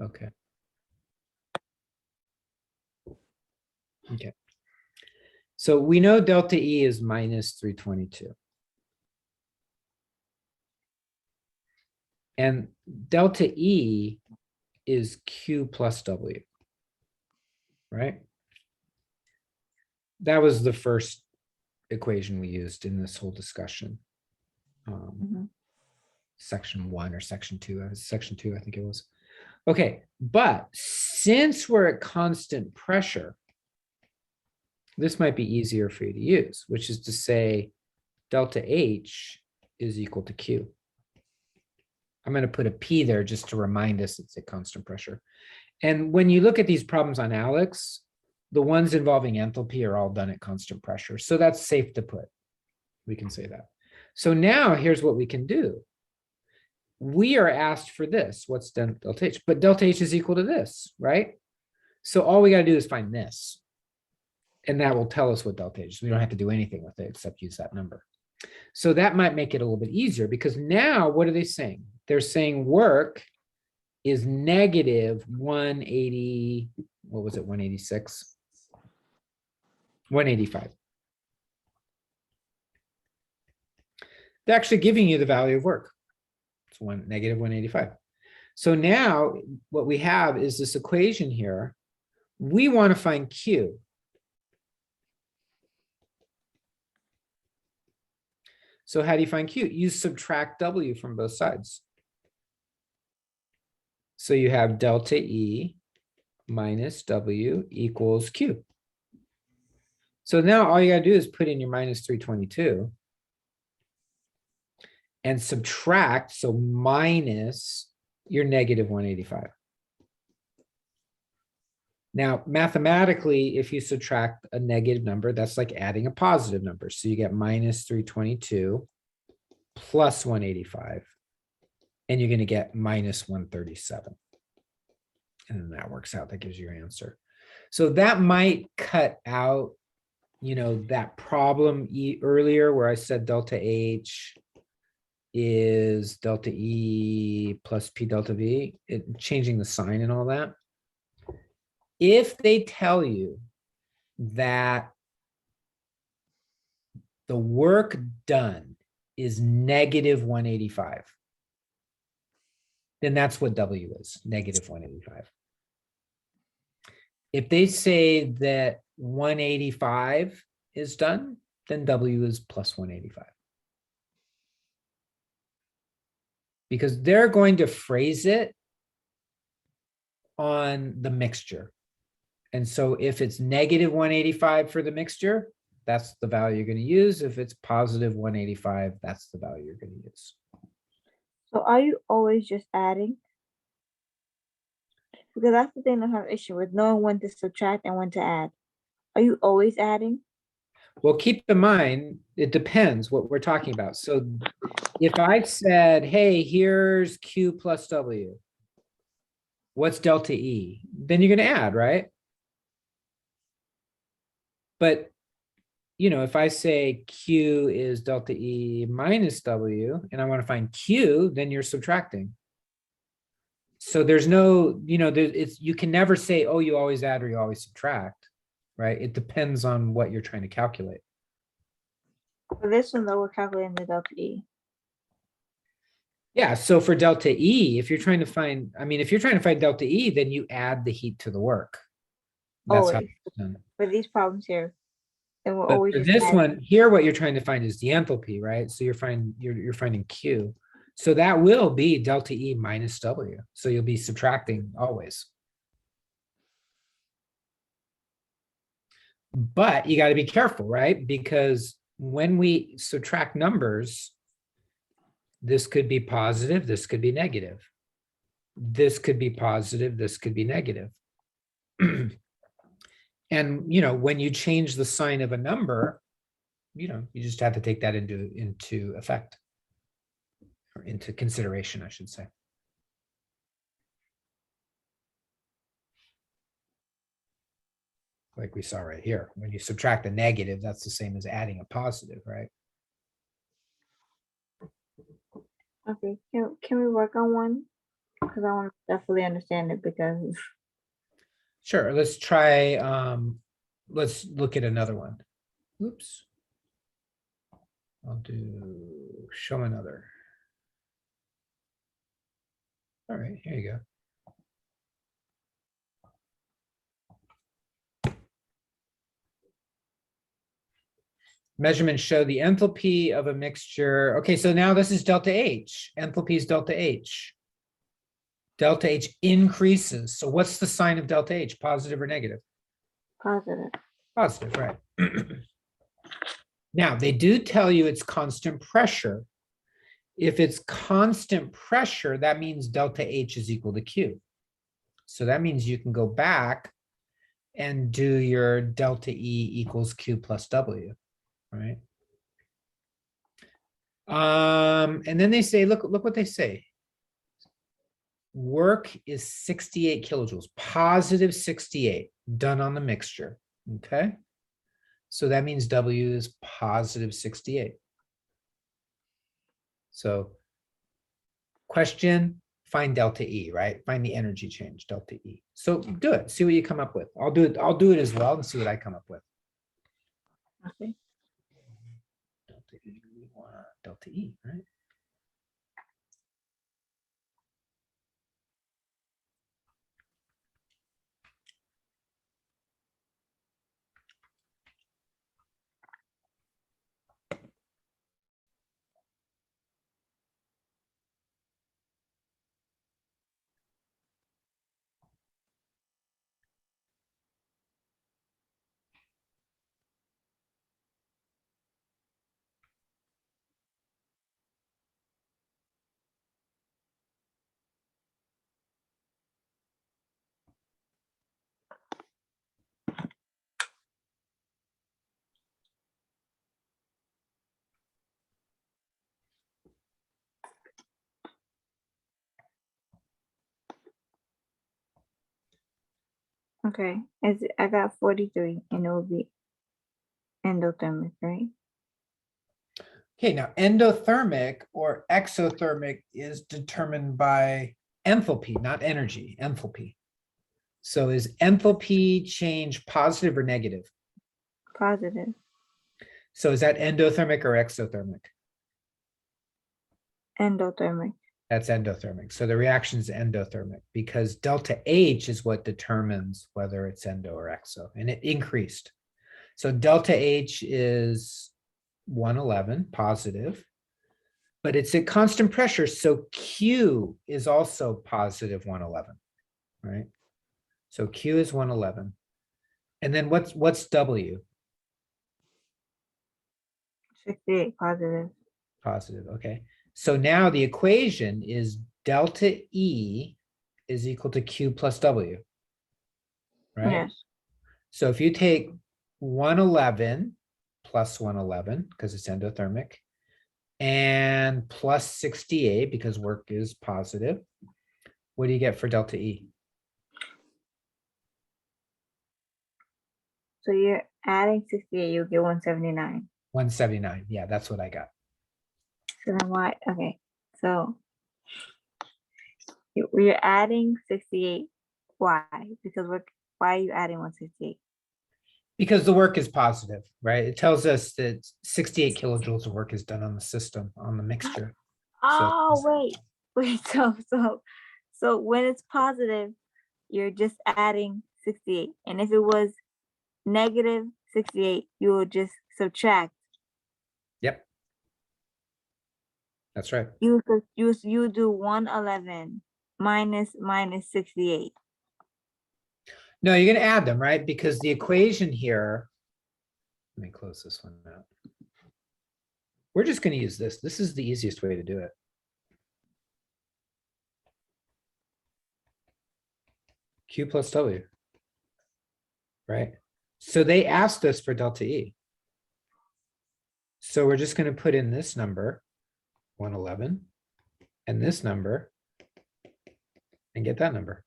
Okay. Okay. So we know delta E is minus 322. And delta E is Q plus W, right? That was the first equation we used in this whole discussion. Section 1 or section 2, section 2, I think it was. Okay, but since we're at constant pressure, this might be easier for you to use, which is to say delta H is equal to Q. I'm going to put a P there just to remind us it's at constant pressure. And when you look at these problems on Alex, the ones involving enthalpy are all done at constant pressure. So that's safe to put. We can say that. So now here's what we can do. We are asked for this. What's delta H? But delta H is equal to this, right? So all we got to do is find this. And that will tell us what delta H is. We don't have to do anything with it except use that number. So that might make it a little bit easier because now what are they saying? They're saying work is negative 180, what was it, 186? 185. They're actually giving you the value of work. It's negative 185. So now what we have is this equation here. We want to find Q. So how do you find Q? You subtract W from both sides. So you have delta E minus W equals Q. So now all you got to do is put in your minus 322 and subtract, so minus your negative 185. Now, mathematically, if you subtract a negative number, that's like adding a positive number. So you get minus 322 plus 185, and you're going to get minus 137. And then that works out. That gives you your answer. So that might cut out, you know, that problem earlier where I said delta H is delta E plus P delta V, changing the sign and all that. If they tell you that the work done is negative 185, then that's what W is, negative 185. If they say that 185 is done, then W is plus 185. Because they're going to phrase it on the mixture. And so if it's negative 185 for the mixture, that's the value you're going to use. If it's positive 185, that's the value you're going to use. So are you always just adding? Because that's the thing I have an issue with, knowing when to subtract and when to add. Are you always adding? Well, keep in mind, it depends what we're talking about. So if I said, hey, here's Q plus W, what's delta E? Then you're going to add, right? But, you know, if I say Q is delta E minus W, and I want to find Q, then you're subtracting. So there's no, you know, you can never say, oh, you always add or you always subtract, right? It depends on what you're trying to calculate. For this one, though, we're calculating the delta E. Yeah, so for delta E, if you're trying to find, I mean, if you're trying to find delta E, then you add the heat to the work. That's how Always. it's done. For these problems here, then we're But always for just this adding. one here, what you're trying to find is the enthalpy, right? So you're finding Q. So that will be delta E minus W. So you'll be subtracting always. But you got to be careful, right? Because when we subtract numbers, this could be positive, this could be negative. This could be positive, this could be negative. And, you know, when you change the sign of a number, you know, you just have to take that into effect, or into consideration, I should say. Like we saw right here, when you subtract a negative, that's the same as adding a positive, right? Okay, can we work on one? Because I want to definitely understand it because Sure, let's try, let's look at another one. Oops. I'll do show another. All right, here you go. Measurements show the enthalpy of a mixture. Okay, so now this is delta H. Enthalpy is delta H. Delta H increases. So what's the sign of delta H? Positive or negative? positive. Positive, right. Now, they do tell you it's constant pressure. If it's constant pressure, that means delta H is equal to Q. So that means you can go back and do your delta E equals Q plus W, right? And then they say, look what they say. Work is 68 kilojoules, positive 68, done on the mixture, okay? So that means W is positive 68. So question, find delta E, right? Find the energy change, delta E. So do it, see what you come up with. I'll do it as well and see what I come up with. Okay. Delta E, we want delta E, right? Okay. I got 43 and it will be endothermic, right? Okay, now endothermic or exothermic is determined by enthalpy, not energy, enthalpy. So is enthalpy change positive or negative? Positive. So is that endothermic or exothermic? Endothermic. That's endothermic. So the reaction is endothermic because delta H is what determines whether it's endo or exo, and it increased. So delta H is 111 positive, but it's at constant pressure. So Q is also positive 111, right? So Q is 111. And then what's W? 68 positive. Positive, okay. So now the equation is delta E is equal to Q plus W, right? Yes. So if you take 111 plus 111, because it's endothermic, and plus 68, because work is positive, what do you get for delta E? So you're adding 68, you'll get 179. 179. Yeah, that's what I got. So then why? Okay. So we're adding 68. Why? Because why are you adding 168? Because the work is positive, right? It tells us that 68 kilojoules of work is done on the system, on the mixture. Oh, wait. So when it's positive, you're just adding 68. And if it was negative 68, you will just subtract. Yep. That's right. You do 111 minus 68. No, you're going to add them, right? Because the equation here, let me close this one out. We're just going to use this. This is the easiest way to do it. Q plus W, right? So they asked us for delta E. So we're just going to put in this number, 111, and this number, and get that number,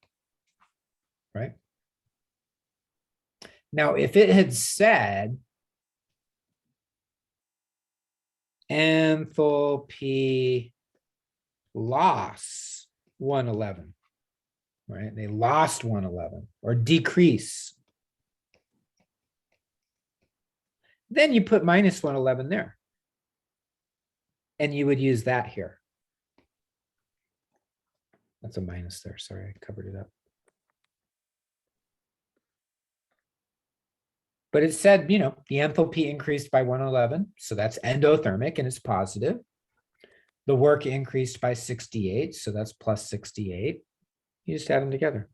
right? Now, if it had said enthalpy loss 111, right? They lost 111 or decrease. Then you put minus 111 there. And you would use that here. That's a minus there. Sorry, I covered it up. But it said, the enthalpy increased by 111. So that's endothermic and it's positive. The work increased by 68. So that's plus 68. You just add them together.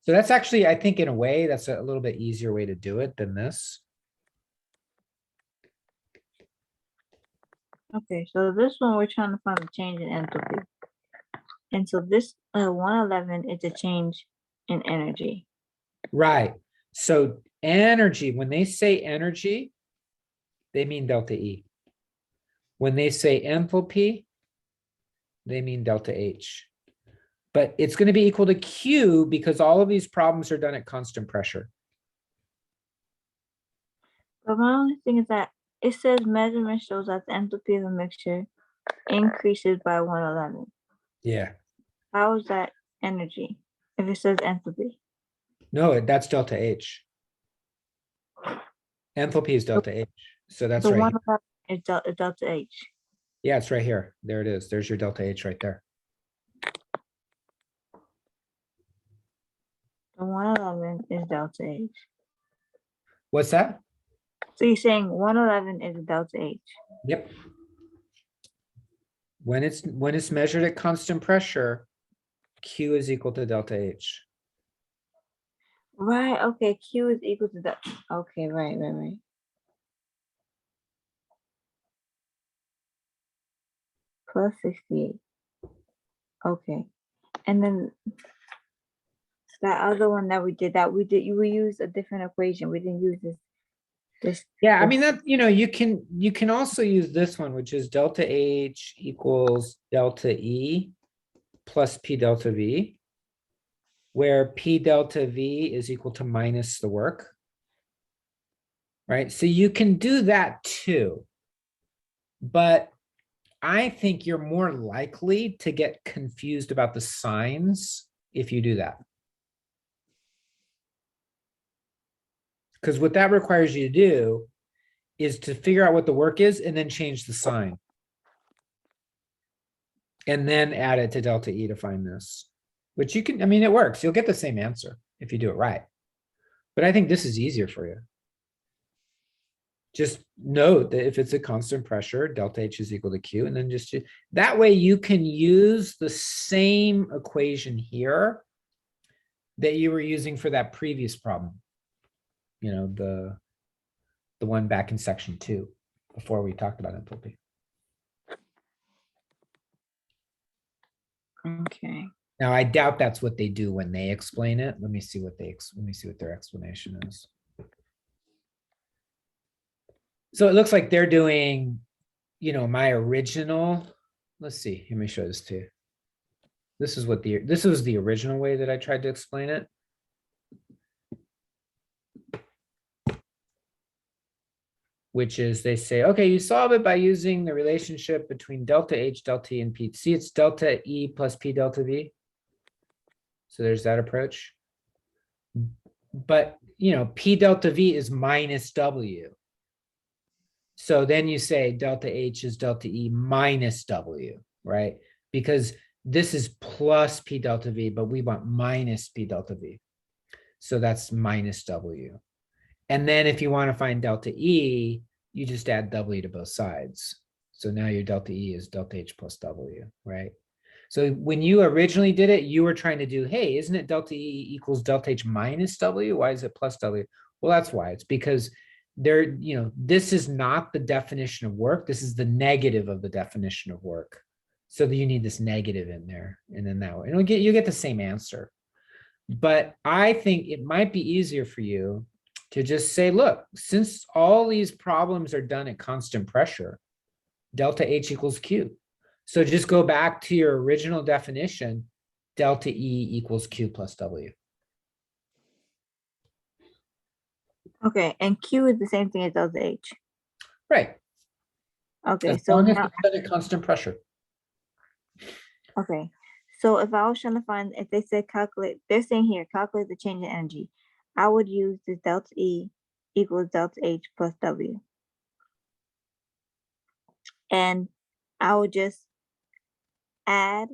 So that's actually, I think in a way, that's a little bit easier way to do it than this. Okay, so this one we're trying to find a change in enthalpy. And so this 111 is a change in energy. Right. So energy, when they say energy, they mean delta E. When they say enthalpy, they mean delta H. But it's going to be equal to Q because all of these problems are done at constant pressure. But my only thing is that it says measurement shows that the enthalpy of a mixture increases by 111. Yeah. How is that energy if it says enthalpy? No, that's delta H. Enthalpy is delta H. So that's The right. 111 is delta H. Yeah, it's right here. There it is. There's your delta H right there. The 111 is delta H. What's that? So you're saying 111 is a delta H. Yep. When it's measured at constant pressure, Q is equal to delta H. Right, okay, Q is equal to that. Okay, right. Plus 68. Okay. And then that other one that we we used a different equation. We didn't use this. Yeah, I mean that, you can also use this one, which is delta H equals delta E plus P delta V, where P delta V is equal to minus the work. Right? So you can do that too. But I think you're more likely to get confused about the signs if you do that. Because what that requires you to do is to figure out what the work is and then change the sign. And then add it to delta E to find this. Which you can, I mean, it works. You'll get the same answer if you do it right. But I think this is easier for you. Just note that if it's a constant pressure, delta H is equal to Q, and then just that way you can use the same equation here that you were using for that previous problem. The one back in section 2 before we talked about enthalpy. Okay. Now I doubt that's what they do when they explain it. Let me see what their explanation is. So it looks like they're doing, my original. Let's see. Let me show this to you. This was the original way that I tried to explain it. Which is they say, okay, you solve it by using the relationship between delta H, delta E, and P. See, it's delta E plus P delta V. So there's that approach. But, P delta V is minus W. So then you say delta H is delta E minus W, right? Because this is plus P delta V, but we want minus P delta V. So that's minus W. And then if you want to find delta E, you just add W to both sides. So now your delta E is delta H plus W, right? So when you originally did it, you were trying to do, hey, isn't it delta E equals delta H minus W? Why is it plus W? Well, that's why. It's because this is not the definition of work. This is the negative of the definition of work. So that you need this negative in there. And then that way, you get the same answer. But I think it might be easier for you to just say, look, since all these problems are done at constant pressure, delta H equals Q. So just go back to your original definition, delta E equals Q plus W. Okay, and Q is the same thing as delta H. Right. Okay, As so long as now, it's set at constant pressure. okay, so if I was trying to find, if they said calculate, they're saying here, calculate the change in energy. I would use this delta E equals delta H plus W. And I would just add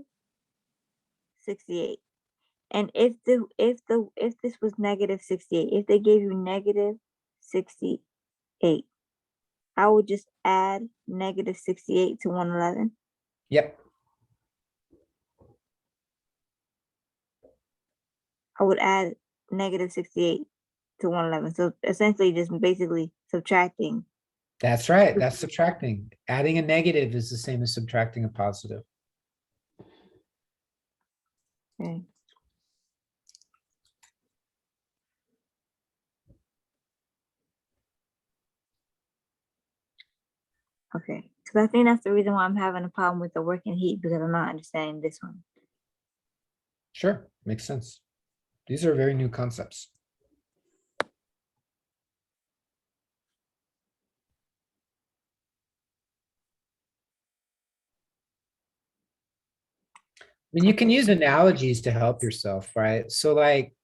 68. And if this was negative 68, if they gave you negative 68, I would just add negative 68 to 111. Yep. I would add negative 68 to 111. So essentially just basically subtracting. That's right. That's subtracting. Adding a negative is the same as subtracting a positive. Okay. Okay. Because I think that's the reason why I'm having a problem with the working heat, because I'm not understanding this one. Sure. Makes sense. These are very new concepts. I mean, you can use analogies to help yourself, right? So like,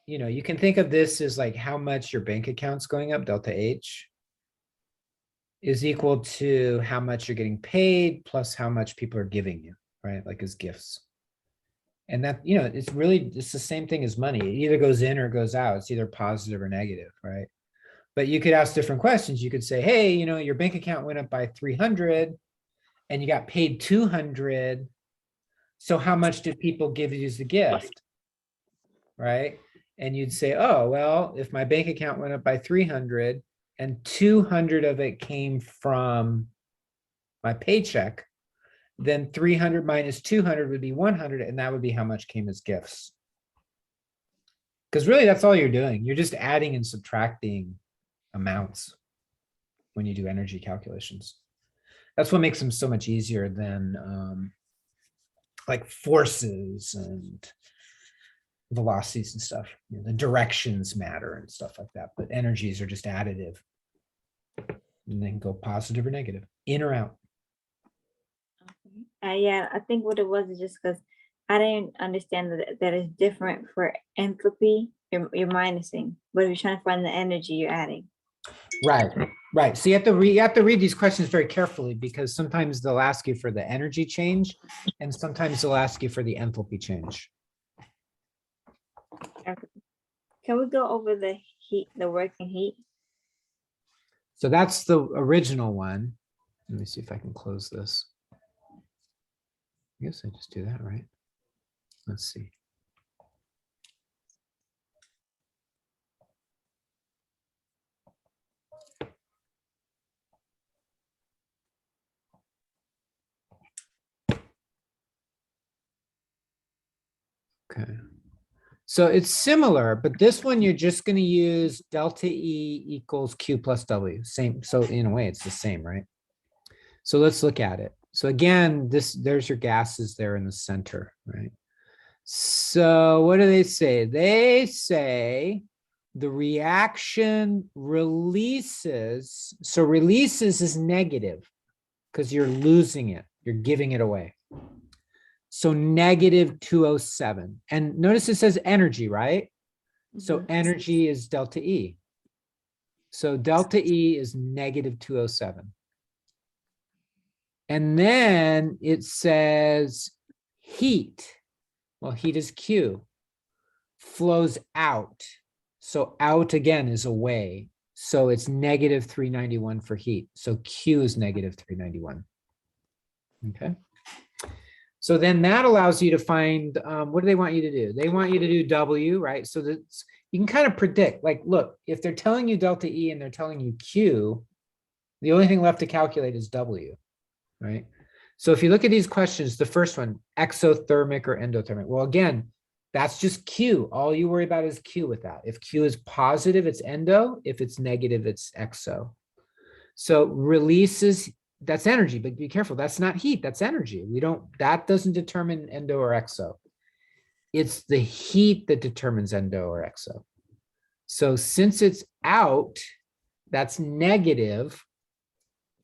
you can think of this as like how much your bank account's going up, delta H, is equal to how much you're getting paid plus how much people are giving you, right? Like as gifts. And that, it's the same thing as money. It either goes in or goes out. It's either positive or negative, right? But you could ask different questions. You could say, hey, your bank account went up by 300 and you got paid 200. So how much did people give you as a gift? Right? And you'd say, oh, well, if my bank account went up by 300 and 200 of it came from my paycheck, then 300 minus 200 would be 100, and that would be how much came as gifts. Because really, that's all you're doing. You're just adding and subtracting amounts when you do energy calculations. That's what makes them so much easier than like forces and velocities and stuff. The directions matter and stuff like that, but energies are just additive. And they can go positive or negative, in or out. Yeah, I think what it was is just because I didn't understand that it's different for enthalpy. You're minusing, but if you're trying to find the energy, you're adding. Right. So you have to read these questions very carefully, because sometimes they'll ask you for the energy change, and sometimes they'll ask you for the enthalpy change. Okay. Can we go over the heat, the working heat? So that's the original one. Let me see if I can close this. I guess I just do that, right? Let's see. Okay. So it's similar, but this one you're just going to use delta E equals Q plus W. Same. So in a way, it's the same, right? So let's look at it. So again, there's your gases there in the center, right? So what do they say? They say the reaction releases. So releases is negative because you're losing it. You're giving it away. So negative 207. And notice it says energy, right? So energy is delta E. So delta E is negative 207. And then it says heat. Well, heat is Q. Flows out. So out again is away. So it's negative 391 for heat. So Q is negative 391. Okay. So then that allows you to find, what do they want you to do? They want you to do W, right? So that you can kind of predict, like, look, if they're telling you delta E and they're telling you Q, the only thing left to calculate is W, right? So if you look at these questions, the first one, exothermic or endothermic. Well, again, that's just Q. All you worry about is Q with that. If Q is positive, it's endo. If it's negative, it's exo. So releases, that's energy, but be careful. That's not heat, that's energy. That doesn't determine endo or exo. It's the heat that determines endo or exo. So since it's out, that's negative.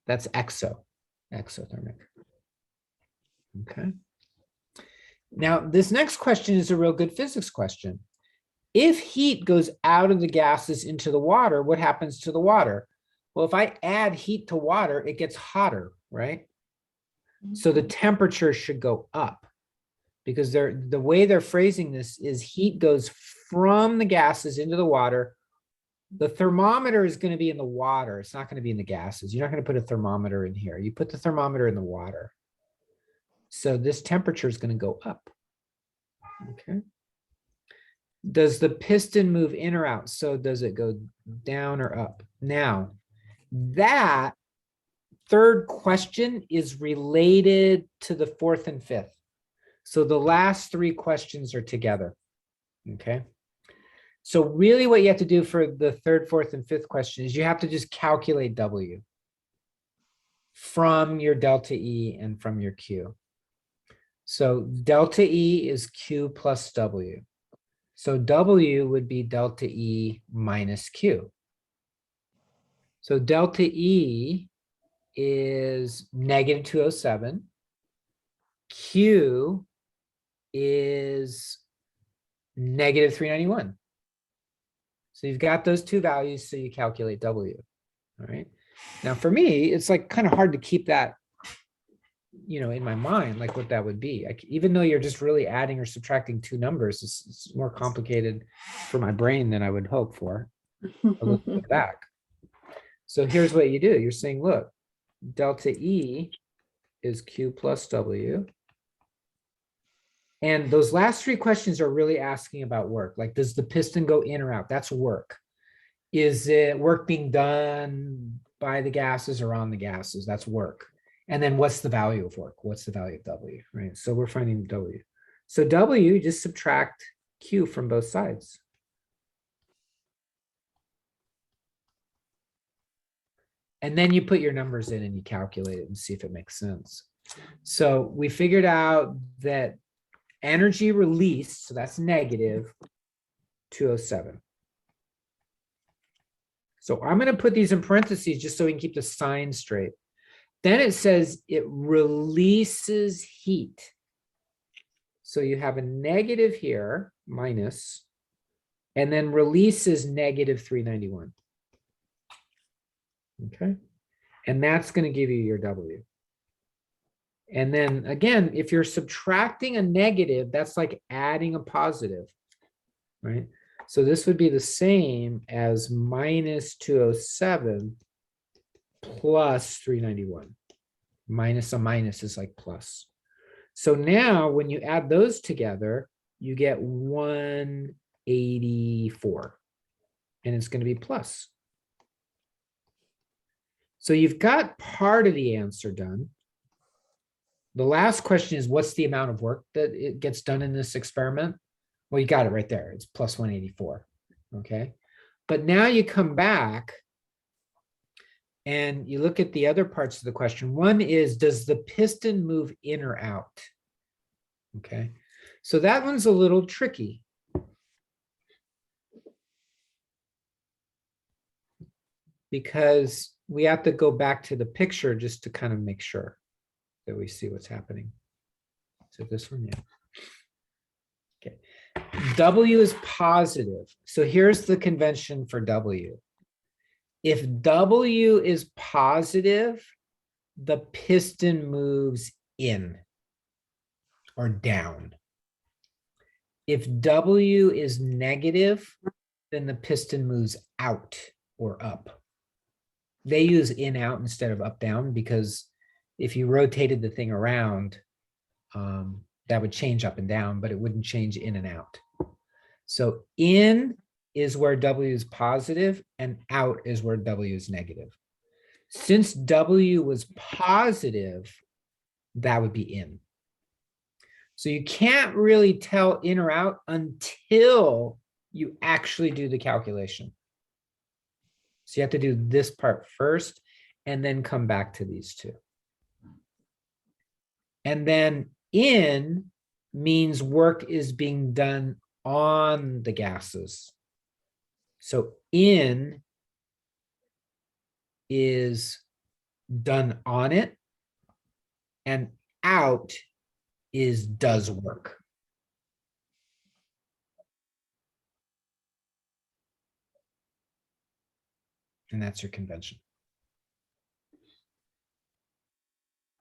That's exothermic. Okay. Now, this next question is a real good physics question. If heat goes out of the gases into the water, what happens to the water? Well, if I add heat to water, it gets hotter, right? So the temperature should go up because the way they're phrasing this is heat goes from the gases into the water. The thermometer is going to be in the water. It's not going to be in the gases. You're not going to put a thermometer in here. You put the thermometer in the water. So this temperature is going to go up. Okay. Does the piston move in or out? So does it go down or up? Now, that third question is related to the fourth and fifth. So the last three questions are together. Okay. So really what you have to do for the third, fourth, and fifth question is you have to just calculate W from your delta E and from your Q. So delta E is Q plus W. So W would be delta E minus Q. So delta E is negative 207. Q is negative 391. So you've got those two values, so you calculate W. All right. Now for me, it's like kind of hard to keep that, in my mind, like what that would be. Even though you're just really adding or subtracting two numbers, it's more complicated for my brain than I would hope for. I'll look back. So here's what you do. You're saying, look, delta E is Q plus W. And those last three questions are really asking about work. Like, does the piston go in or out? That's work. Is it work being done by the gases or on the gases? That's work. And then what's the value of work? What's the value of W, right? So we're finding W. So W, just subtract Q from both sides. And then you put your numbers in and you calculate it and see if it makes sense. So we figured out that energy released, so that's negative 207. So I'm going to put these in parentheses just so we can keep the sign straight. Then it says it releases heat. So you have a negative here, minus, and then releases negative 391. Okay. And that's going to give you your W. And then again, if you're subtracting a negative, that's like adding a positive, right? So this would be the same as minus 207 plus 391. Minus a minus is like plus. So now when you add those together, you get 184. And it's going to be plus. So you've got part of the answer done. The last question is, what's the amount of work that it gets done in this experiment? Well, you got it right there. It's plus 184. Okay. But now you come back and you look at the other parts of the question. One is, does the piston move in or out? Okay. So that one's a little tricky. Because we have to go back to the picture just to kind of make sure that we see what's happening. So this one, yeah. Okay. W is positive. So here's the convention for W. If W is positive, the piston moves in or down. If W is negative, then the piston moves out or up. They use in out instead of up down because if you rotated the thing around, that would change up and down, but it wouldn't change in and out. So in is where W is positive and out is where W is negative. Since W was positive, that would be in. So you can't really tell in or out until you actually do the calculation. So you have to do this part first and then come back to these two. And then in means work is being done on the gases. So in is done on it, and out is does work. And that's your convention.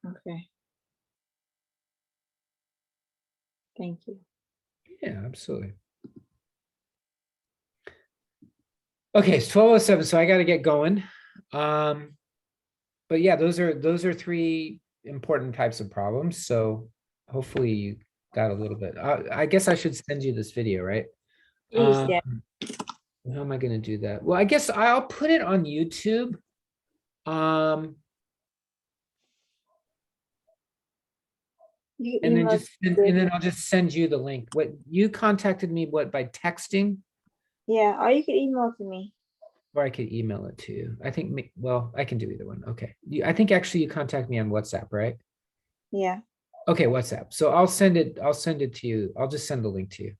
Okay. Thank you. Yeah, absolutely. Okay, it's 12:07, so I got to get going. But yeah, those are three important types of problems. So hopefully you got a little bit. I guess I should send you this video, right? Please, yeah. How am I going to do that? Well, I guess I'll put it on YouTube. You And then email and then I'll just send you the link. What you contacted me, what, by texting? yeah, or you can email to me. Or I could email it to you. I think, well, I can do either one. Okay. I think actually you contact me on WhatsApp, right? Yeah. Okay, WhatsApp. So I'll send it to you. I'll just send the link to you.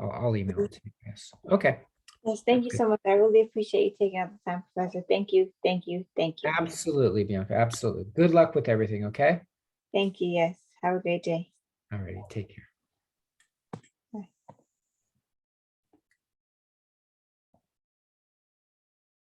I'll email it to you. Yes. Okay. Yes, thank you Okay. so much. I really appreciate you taking out the time, Professor. Thank you. Thank you. Thank you. Absolutely, Bianca. Absolutely. Good luck with everything. Okay. Thank you. Yes. Have a great day. All righty. Take care.